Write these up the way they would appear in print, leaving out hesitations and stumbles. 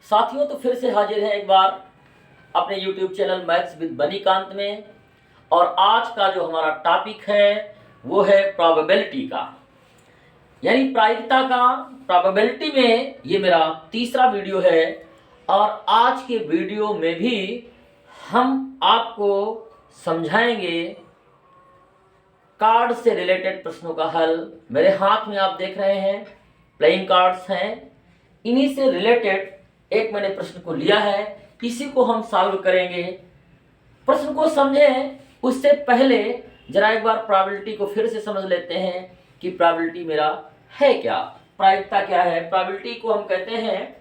साथियों, तो फिर से हाजिर हैं एक बार अपने YouTube चैनल मैथ्स विद बनीकांत में। और आज का जो हमारा टॉपिक है वो है प्रोबेबिलिटी का, यानी प्रायिकता का। प्रोबेबिलिटी में ये मेरा तीसरा वीडियो है और आज के वीडियो में भी हम आपको समझाएंगे कार्ड से रिलेटेड प्रश्नों का हल। मेरे हाथ में आप देख रहे हैं प्लेइंग कार्ड्स हैं, इन्हीं से रिलेटेड एक मैंने प्रश्न को लिया है, इसी को हम सॉल्व करेंगे। प्रश्न को समझें उससे पहले जरा एक बार प्रोबेबिलिटी को फिर से समझ लेते हैं कि प्रोबेबिलिटी मेरा है क्या, प्रायिकता क्या है। प्रोबेबिलिटी को हम कहते हैं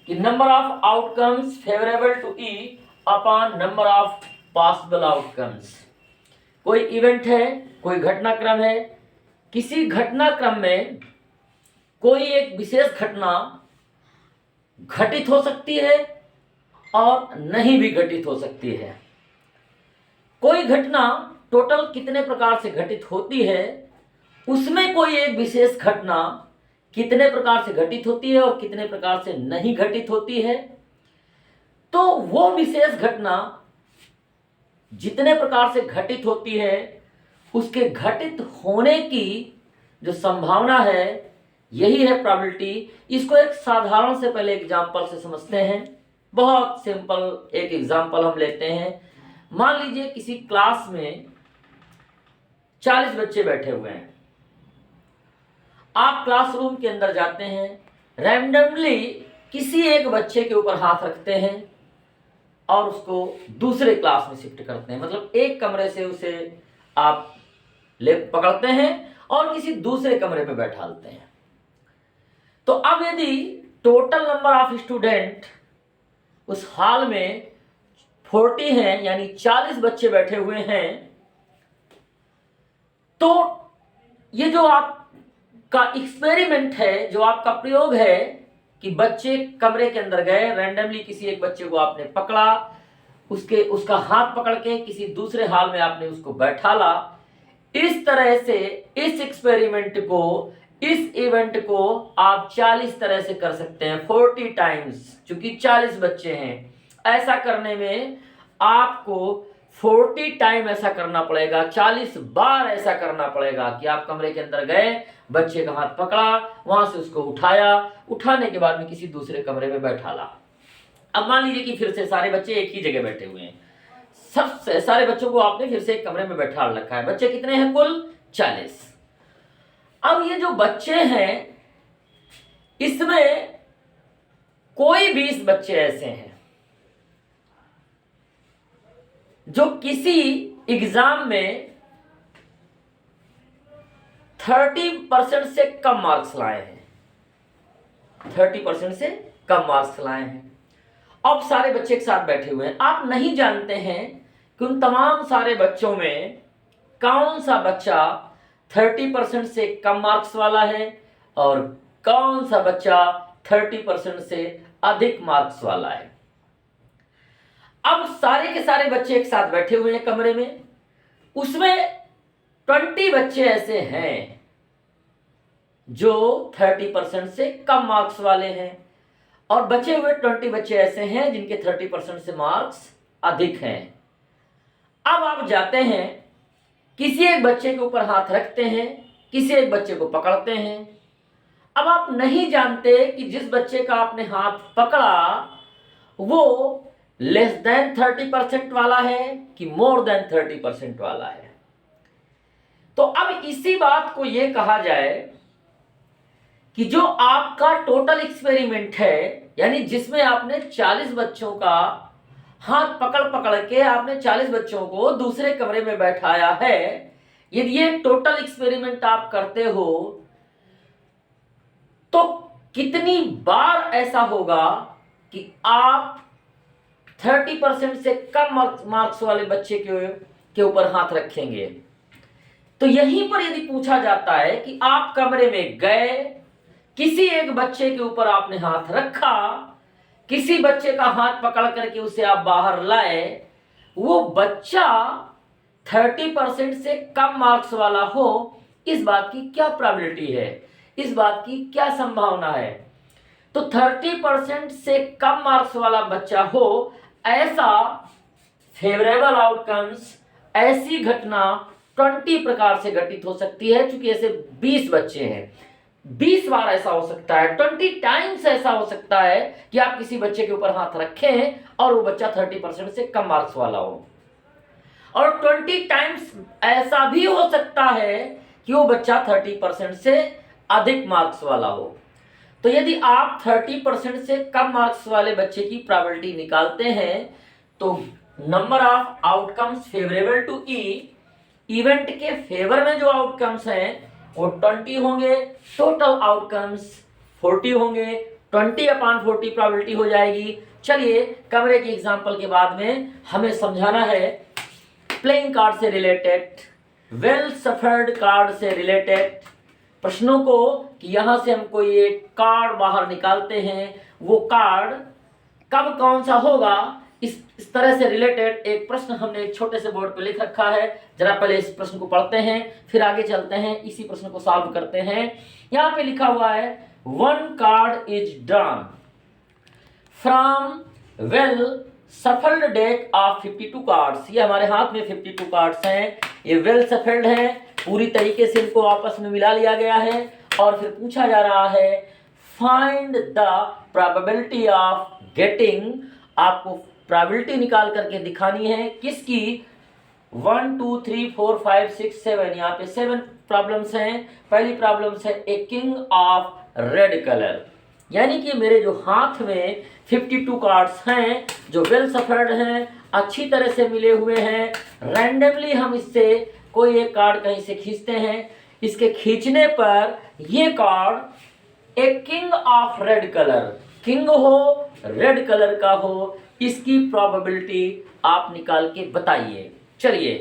कि number of outcomes favourable to E upon number of possible outcomes. कोई इवेंट है, कोई घटनाक्रम है, किसी घटनाक्रम में कोई एक विशेष घटना घटित हो सकती है और नहीं भी घटित हो सकती है। कोई घटना टोटल कितने प्रकार से घटित होती है, उसमें कोई एक विशेष घटना कितने प्रकार से घटित होती है और कितने प्रकार से नहीं घटित होती है। तो वो विशेष घटना जितने प्रकार से घटित होती है उसके घटित होने की जो संभावना है, यही है प्रोबेबिलिटी। इसको एक साधारण से पहले एग्जाम्पल से समझते हैं। बहुत सिंपल एक एग्जाम्पल हम लेते हैं। मान लीजिए किसी क्लास में 40 बच्चे बैठे हुए हैं। आप क्लासरूम के अंदर जाते हैं, रैंडमली किसी एक बच्चे के ऊपर हाथ रखते हैं और उसको दूसरे क्लास में शिफ्ट करते हैं। मतलब एक कमरे से उसे आप ले पकड़ते हैं और किसी दूसरे कमरे में बैठाते हैं। तो अब यदि टोटल नंबर ऑफ स्टूडेंट उस हॉल में 40 हैं, यानी 40 बच्चे बैठे हुए हैं, तो ये जो आपका एक्सपेरिमेंट है, जो आपका प्रयोग है कि बच्चे कमरे के अंदर गए, रैंडमली किसी एक बच्चे को आपने पकड़ा, उसका हाथ पकड़ के किसी दूसरे हॉल में आपने उसको बैठाला। इस तरह से इस एक्सपेरिमेंट को, इस इवेंट को आप 40 तरह से कर सकते हैं, 40 टाइम्स। चूंकि 40 बच्चे हैं, ऐसा करने में आपको 40 टाइम ऐसा करना पड़ेगा, 40 बार ऐसा करना पड़ेगा कि आप कमरे के अंदर गए, बच्चे का हाथ पकड़ा, वहां से उसको उठाया, उठाने के बाद में किसी दूसरे कमरे में बैठाला। अब मान लीजिए कि फिर से सारे बच्चे एक ही जगह बैठे हुए हैं। सब सारे बच्चों को आपने फिर से एक कमरे में बैठा रखा है। बच्चे कितने हैं? कुल 40। अब ये जो बच्चे हैं, इसमें कोई 20 बच्चे ऐसे हैं जो किसी एग्जाम में 30% से कम मार्क्स लाए हैं, 30% से कम मार्क्स लाए हैं। अब सारे बच्चे एक साथ बैठे हुए हैं। आप नहीं जानते हैं कि उन तमाम सारे बच्चों में कौन सा बच्चा 30% से कम मार्क्स वाला है और कौन सा बच्चा 30% से अधिक मार्क्स वाला है। अब सारे के सारे बच्चे एक साथ बैठे हुए हैं कमरे में, उसमें 20 बच्चे ऐसे हैं जो 30% से कम मार्क्स वाले हैं और बचे हुए 20 बच्चे ऐसे हैं जिनके 30% से मार्क्स अधिक हैं। अब आप जाते हैं, किसी एक बच्चे के ऊपर हाथ रखते हैं, किसी एक बच्चे को पकड़ते हैं। अब आप नहीं जानते कि जिस बच्चे का आपने हाथ पकड़ा वो लेस देन 30% वाला है कि मोर देन 30% वाला है। तो अब इसी बात को यह कहा जाए कि जो आपका टोटल एक्सपेरिमेंट है, यानी जिसमें आपने 40 बच्चों का हाथ पकड़ पकड़ के आपने 40 बच्चों को दूसरे कमरे में बैठाया है, यदि ये टोटल एक्सपेरिमेंट आप करते हो तो कितनी बार ऐसा होगा कि आप 30% से कम मार्क्स वाले बच्चे के ऊपर हाथ रखेंगे। तो यहीं पर यदि पूछा जाता है कि आप कमरे में गए, किसी एक बच्चे के ऊपर आपने हाथ रखा, किसी बच्चे का हाथ पकड़ करके उसे आप बाहर लाए, वो बच्चा 30% से कम मार्क्स वाला हो, इस बात की क्या प्रोबेबिलिटी है, इस बात की क्या संभावना है। तो 30% से कम मार्क्स वाला बच्चा हो, ऐसा फेवरेबल आउटकम्स, ऐसी घटना 20 प्रकार से घटित हो सकती है। क्योंकि ऐसे 20 बच्चे हैं, 20 बार ऐसा हो सकता है, 20 टाइम्स ऐसा हो सकता है कि आप किसी बच्चे के ऊपर हाथ रखें और वो बच्चा 30% से कम मार्क्स वाला हो। और 20 टाइम्स ऐसा भी हो सकता है कि वो बच्चा 30% से अधिक मार्क्स वाला हो। तो यदि आप 30% से कम मार्क्स वाले बच्चे की प्रोबेबिलिटी निकालते हैं तो number of outcomes favourable to event के फेवर में जो आउटकम्स हैं वो 20 होंगे, टोटल आउटकम्स 40 होंगे, 20/40 प्रोबेबिलिटी हो जाएगी। चलिए कमरे की एग्जांपल के बाद में हमें समझाना है प्लेइंग कार्ड से रिलेटेड, वेल सफर्ड कार्ड से रिलेटेड प्रश्नों को, कि यहां से हम कोई एक कार्ड बाहर निकालते हैं, वो कार्ड कब कौन सा होगा, इस तरह से रिलेटेड एक प्रश्न हमने एक छोटे से बोर्ड पे लिख रखा है। जरा पहले इस प्रश्न को पढ़ते हैं, फिर आगे चलते हैं, इसी प्रश्न को सॉल्व करते हैं। यहां पे लिखा हुआ है 1 card is drawn from well shuffled deck of 52 cards. ये हमारे हाथ में 52 कार्ड्स हैं, ये वेल सफल्ड हैं, पूरी तरीके से इनको आपस में मिला लिया गया है। और फिर पूछा जा रहा है find the probability of getting, आपको प्रोबेबिलिटी निकाल करके दिखानी है किसकी, 1 2 3 4 5 6 7, यहाँ पे 7 प्रॉब्लम्स हैं। पहली प्रॉब्लम्स है a king of red colour, यानी कि मेरे जो हाथ में 52 कार्ड्स हैं जो वेल सफर्ड हैं, अच्छी तरह से मिले हुए हैं। रैंडमली हम इससे कोई एक कार्ड कहीं से खींचते हैं, इसके खींचने पर ये कार्ड एक king of red colour, king हो, रेड कलर का हो, इसकी प्रोबेबिलिटी आप निकाल के बताइए। चलिए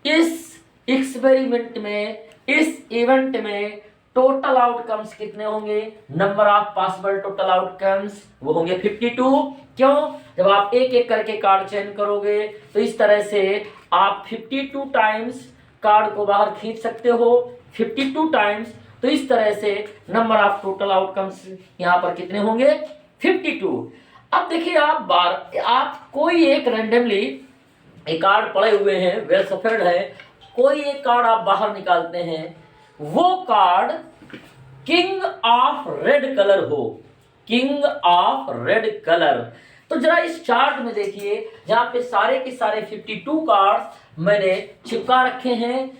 इस एक्सपेरिमेंट में, इस इवेंट में टोटल आउटकम्स कितने होंगे, number of possible total outcomes वो होंगे 52। क्यों, जब आप एक एक करके कार्ड चयन करोगे तो इस तरह से आप 52 टाइम्स कार्ड को बाहर खींच सकते हो, 52 टाइम्स। तो इस तरह से नंबर ऑफ टोटल आउटकम्स यहाँ पर कितने होंगे, 52। अब देखिए आप कोई एक रैंडमली एक कार्ड पड़े हुए हैं, वेल सफर्ड है, कोई एक कार्ड आप बाहर निकालते हैं, वो card king of red colour हो, किंग ऑफ रेड कलर। तो जरा इस चार्ट में देखिए, जहां पे सारे के सारे 52 कार्ड्स मैंने चिपका रखे हैं,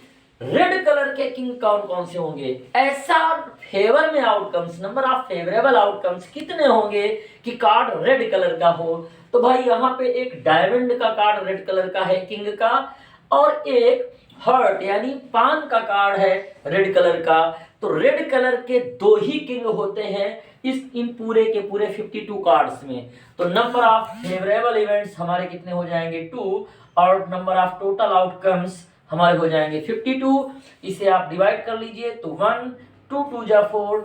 रेड कलर के किंग कौन कौन से होंगे, ऐसा फेवर में outcomes, number of favourable outcomes कितने होंगे कि कार्ड रेड कलर का हो। तो भाई यहाँ पे एक डायमंड का कार्ड रेड कलर का है किंग का, और एक हर्ट यानी पान का कार्ड है रेड कलर का। तो रेड कलर के 2 ही किंग होते हैं इन पूरे के पूरे 52 कार्ड्स में। तो नंबर ऑफ फेवरेबल इवेंट्स हमारे कितने हो जाएंगे, 2, और नंबर ऑफ टोटल आउटकम्स हमारे हो जाएंगे 52। इसे आप डिवाइड कर लीजिए तो 1 2 2 जा 4,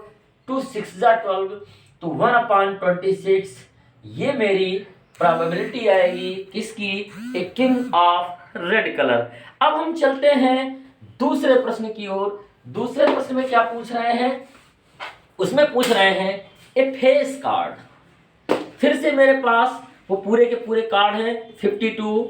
2 6 जा 12, तो 1/26 ये मेरी प्रोबेबिलिटी आएगी किसकी, a king of red colour. अब हम चलते हैं दूसरे प्रश्न की ओर। दूसरे प्रश्न में क्या पूछ रहे हैं, उसमें पूछ रहे हैं ए फेस कार्ड। फिर से मेरे पास वो पूरे के पूरे कार्ड हैं 52।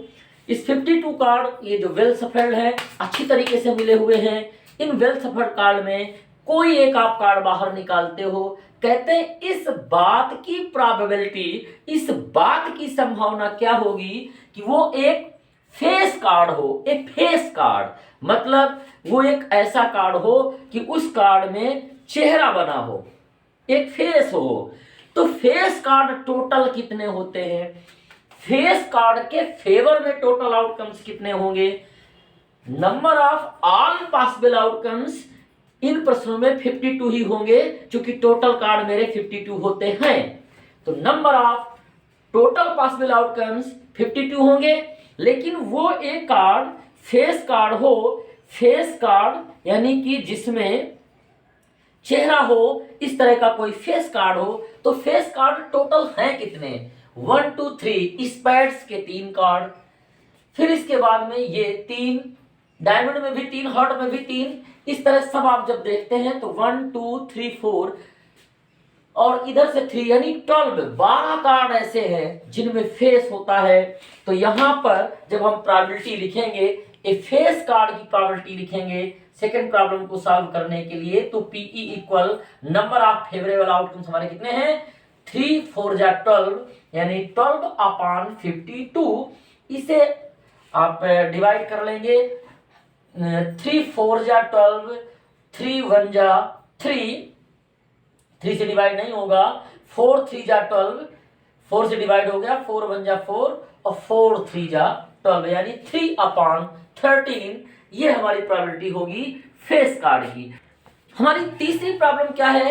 इस 52 कार्ड, ये जो वेल सफर्ड है, अच्छी तरीके से मिले हुए हैं। इन वेल सफर्ड कार्ड में कोई एक आप कार्ड बाहर निकालते हो, कहते हैं इस बात की प्रोबेबिलिटी, इस बात की संभावना क्या होगी कि वो एक फेस कार्ड हो। एक फेस कार्ड मतलब वो एक ऐसा कार्ड हो कि उस कार्ड में चेहरा बना हो, एक फेस हो। तो फेस कार्ड टोटल कितने होते हैं, फेस कार्ड के फेवर में टोटल आउटकम्स कितने होंगे, number of all possible outcomes in प्रश्नों में 52 ही होंगे, क्योंकि टोटल कार्ड मेरे 52 होते हैं। तो number of total possible outcomes 52 होंगे। लेकिन वो एक कार्ड फेस कार्ड हो, फेस कार्ड यानी कि जिसमें चेहरा हो, इस तरह का कोई फेस कार्ड हो, तो फेस कार्ड टोटल हैं कितने, 1 2 3 स्पैड्स के 3 कार्ड, फिर इसके बाद में ये 3, डायमंड में भी 3, हार्ट में भी 3, इस तरह सब आप जब देखते हैं तो 1 2 3 4 और इधर से 3 यानी 12 कार्ड ऐसे हैं जिनमें फेस होता है। तो यहां पर जब हम प्रोबेबिलिटी लिखेंगे, ए फेस कार्ड की प्रोबेबिलिटी लिखेंगे सेकंड प्रॉब्लम को सॉल्व करने के लिए, तो P E equal number of favourable outcomes हमारे कितने हैं 3 4 जा 12 यानी 12/52। इसे आप डिवाइड कर लेंगे 3 4 जा 12, 3 1 जा 3 से डिवाइड नहीं होगा, 4 3 जा 12, 4 से डिवाइड हो गया, 4 1 जा 4 और 4 3 जा 12 यानी 3/13। ये हमारी प्रोबेबिलिटी होगी फेस कार्ड की। हमारी तीसरी प्रॉब्लम क्या है,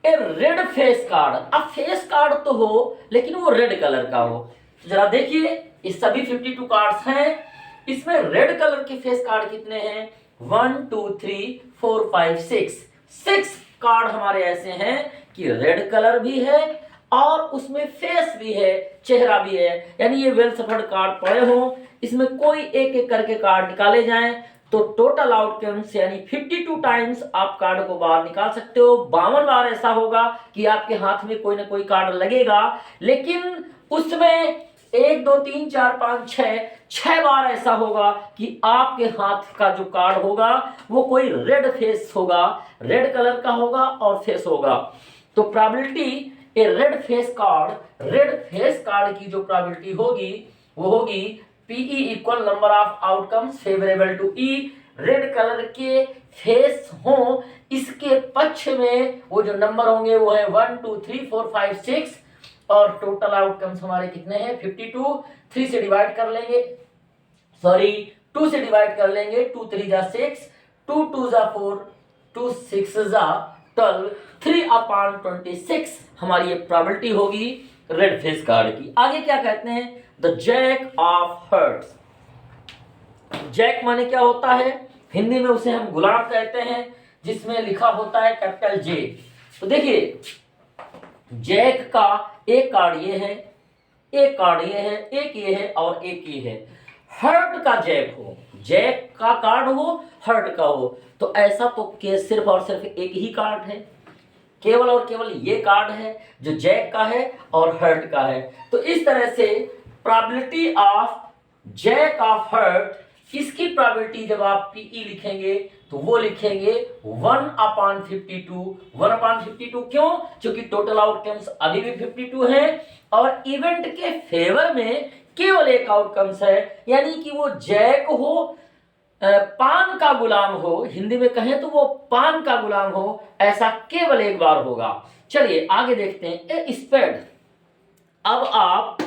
ए रेड फेस कार्ड। अब फेस कार्ड तो हो लेकिन वो रेड कलर का हो। जरा देखिए ये सभी 52 कार्ड्स हैं, इसमें रेड कलर के फेस कार्ड कितने हैं 1 2 3 4 5 6 कार्ड हमारे ऐसे हैं कि रेड कलर भी है और उसमें फेस भी है, चेहरा भी है, यानी ये वेल सफर्ड कार्ड पड़े हों, इसमें कोई एक एक करके कार्ड निकाले जाएं तो टोटल आउटकम्स यानी 52 टाइम्स आप कार्ड को बाहर निकाल सकते हो। 52 बार ऐसा होगा कि आपके हाथ में कोई ना कोई कार्ड लगेगा, लेकिन उसमें 1 2 3 4 5 6 बार ऐसा होगा कि आपके हाथ का जो कार्ड होगा वो कोई रेड फेस होगा, रेड कलर का होगा और फेस होगा। तो probability a red face card की जो प्रोबेबिलिटी होगी वो होगी P E equal number of outcomes favourable to E. Red colour के फेस हों इसके पक्ष में वो जो नंबर होंगे वो है 1 2 3 4 5 6 और टोटल आउटकम्स हमारे कितने हैं 52। 3 से डिवाइड कर लेंगे, 2 से डिवाइड कर लेंगे, 2 3 जा 6, 2 2 जा 4, 2 6 जा 12, 3/26 हमारी ये प्रोबेबिलिटी होगी रेड फेस कार्ड की। आगे क्या कहते हैं, the jack of hearts. Jack माने क्या होता है, हिंदी में उसे हम गुलाम कहते हैं, जिसमें लिखा होता है कैपिटल जे। तो देखिए जैक का एक कार्ड ये है, एक कार्ड ये है, एक ये है और एक ये है। हर्ट का जैक हो, जैक का कार्ड हो, हर्ट का हो, तो ऐसा तो सिर्फ और सिर्फ एक ही कार्ड है, केवल और केवल ये कार्ड है जो जैक का है और हर्ट का है। तो इस तरह से probability of jack of heart, इसकी प्रोबेबिलिटी जब आप पीई लिखेंगे तो वो लिखेंगे 1/52। 1/52 क्यों, क्योंकि टोटल आउटकम्स अभी भी 52 है और इवेंट के फेवर में केवल एक आउटकम्स है, यानी कि वो जैक हो, पान का गुलाम हो, हिंदी में कहें तो वो पान का गुलाम हो, ऐसा केवल एक बार होगा। चलिए आगे देखते हैं ए स्पेड। अब आप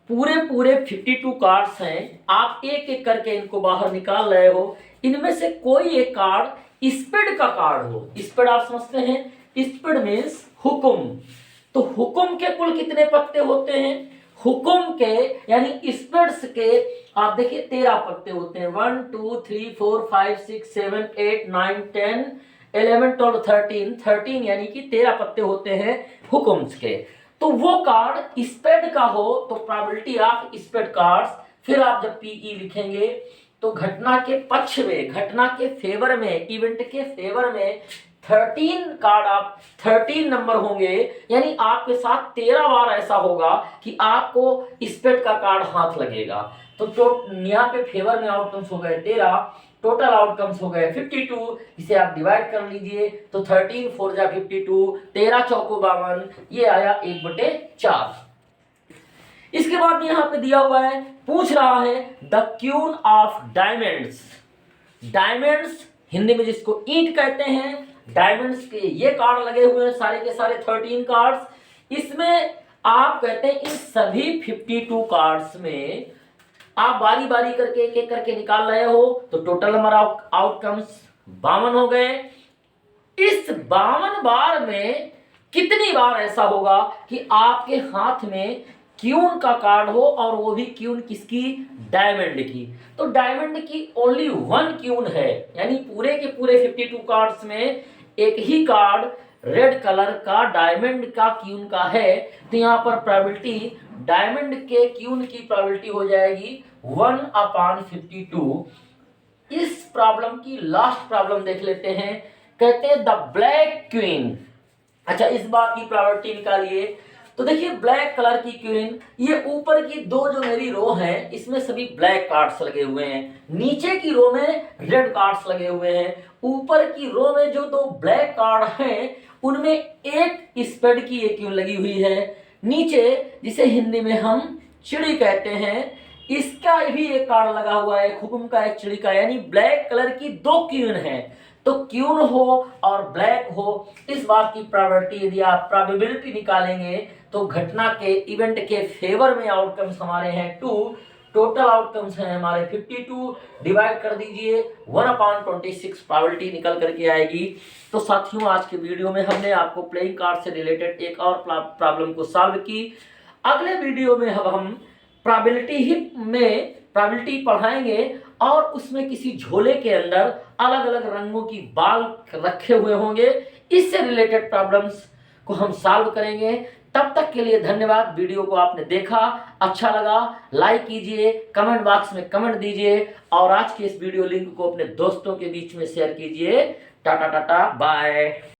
पूरे 52 कार्ड्स हैं, आप एक एक करके इनको बाहर निकाल रहे हो, इनमें से कोई एक कार्ड स्पेड का कार्ड हो। स्पेड आप समझते हैं, स्पेड मीन्स हुकुम। तो हुकुम के कुल कितने पत्ते होते हैं, हुकुम के यानी स्पेड्स के आप देखिए 13 पत्ते होते हैं, 1 2 3 4 5 6 7 8 9 10 11 12 13 यानी कि 13 पत्ते होते हैं हुकुम्स के। तो वो कार्ड स्पेड का हो तो प्रोबेबिलिटी ऑफ स्पेड कार्ड्स, फिर आप जब पीई लिखेंगे तो घटना के पक्ष में, घटना के फेवर में, इवेंट के फेवर में 13 कार्ड, आप 13 नंबर होंगे, यानी आपके साथ 13 बार ऐसा होगा कि आपको स्पेड का कार्ड हाथ लगेगा। तो यहाँ पे फेवर में आउटकम्स हो गए 13, टोटल आउटकम्स हो गए 52। इसे आप डिवाइड कर लीजिए तो 13 4 जा 52, 13 चौको 52, ये आया 1/4। इसके बाद में यहाँ पे दिया हुआ है, पूछ रहा है the queen of diamonds. Diamonds Hindi में जिसको ईंट कहते हैं, डायमंड्स के ये कार्ड लगे हुए हैं सारे के सारे 13 कार्ड्स। इसमें आप कहते हैं इन सभी 52 कार्ड्स में आप बारी बारी करके एक एक करके निकाल रहे हो तो टोटल नंबर ऑफ आउटकम्स 52 हो गए। इस 52 बार में कितनी बार ऐसा होगा कि आपके हाथ में क्यून का कार्ड हो और वो भी क्यून किसकी, डायमंड की। तो डायमंड की ओनली 1 क्यून है, यानी पूरे के पूरे 52 कार्ड्स में एक ही कार्ड रेड कलर का डायमंड का क्यून का है। तो यहाँ पर प्रोबेबिलिटी डायमंड के क्यून की प्रोबेबिलिटी हो जाएगी 1/52। इस प्रॉब्लम की लास्ट प्रॉब्लम देख लेते हैं, कहते हैं द ब्लैक क्वीन। अच्छा, इस बात की प्रॉपर्टी निकालिए। तो देखिए ब्लैक कलर की क्वीन, ये ऊपर की दो जो मेरी रो है इसमें सभी ब्लैक कार्ड्स लगे हुए हैं, नीचे की रो में रेड कार्ड्स लगे हुए हैं। ऊपर की रो में जो दो ब्लैक कार्ड हैं उनमें एक स्पेड की एक क्वीन लगी हुई है। नीचे जिसे हिंदी में हम चिड़ी कहते हैं, इसका भी एक कार्ड लगा हुआ है, हुकुम का एक चिड़ी का, यानी ब्लैक कलर की दो क्वीन है। तो क्यून हो और ब्लैक हो, इस बात की प्रोबेबिलिटी यदि आप प्रोबेबिलिटी निकालेंगे तो घटना के इवेंट के फेवर में आउटकम्स हमारे हैं 2, टोटल आउटकम्स हैं हमारे 52, डिवाइड कर दीजिए 1/26 प्रोबेबिलिटी निकल करके आएगी। तो साथियों, आज के वीडियो में हमने आपको प्लेइंग कार्ड से रिलेटेड एक और प्रॉब्लम को सॉल्व की। अगले वीडियो में अब हम प्रोबेबिलिटी पढ़ाएंगे और उसमें किसी झोले के अंदर अलग अलग रंगों की बाल रखे हुए होंगे, इससे रिलेटेड प्रॉब्लम्स को हम सॉल्व करेंगे। तब तक के लिए धन्यवाद। वीडियो को आपने देखा, अच्छा लगा लाइक कीजिए, कमेंट बॉक्स में कमेंट दीजिए और आज के इस वीडियो लिंक को अपने दोस्तों के बीच में शेयर कीजिए। Tata tata bye.